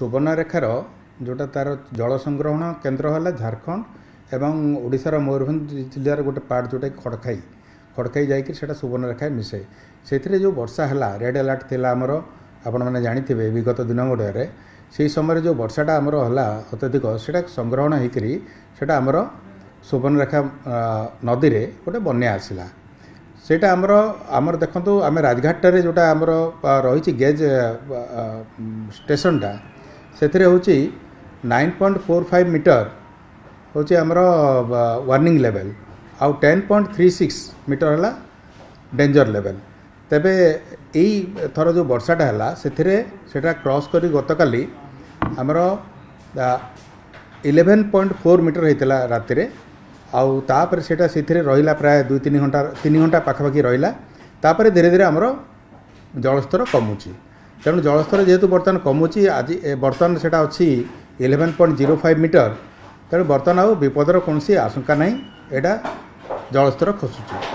सुवर्णरेखार जोटा तार जल संग्रहण केन्द्र है झारखंड एवं ओडिशार मयूरभंज जिलार गोटे पार्ट जोटा खड़खाई खड़खाई जाकि सुवर्णरेखा मिसे से जो वर्षा है रेड अलर्ट थी आमर आपण मैंने जानते विगत दिन गुड़े से समय जो वर्षाटा आमर है अत्यधिक से संग्रहण होकर आमर सुवर्णरेखा नदी में गोटे बन्या आसला सेटा आमर देखो आम राजघाट जोटा आमर रही गेज स्टेशनटा से हूँ 9.45 मीटर हूँ आमर वार्निंग लेवल आउ 10.36 मीटर है डेंजर लेवल तेबे यही थर जो वर्षाटा है से क्रॉस कर गतकाली आमर 11.4 मीटर होता राति आउ तापर सेटा से रहिला प्राय 2-3 घंटा 3 घंटा पाखापाखि रहिला तापर धीरे धीरे आमर जलस्तर कमुची तेणु जलस्तर जेहेतु बर्तमान कमुची आज बर्तमान सेटा अच्छी 11.05 मीटर तेणु बर्तमान आ विपदर कौन आशंका नहीं एटा जलस्तर खसुची।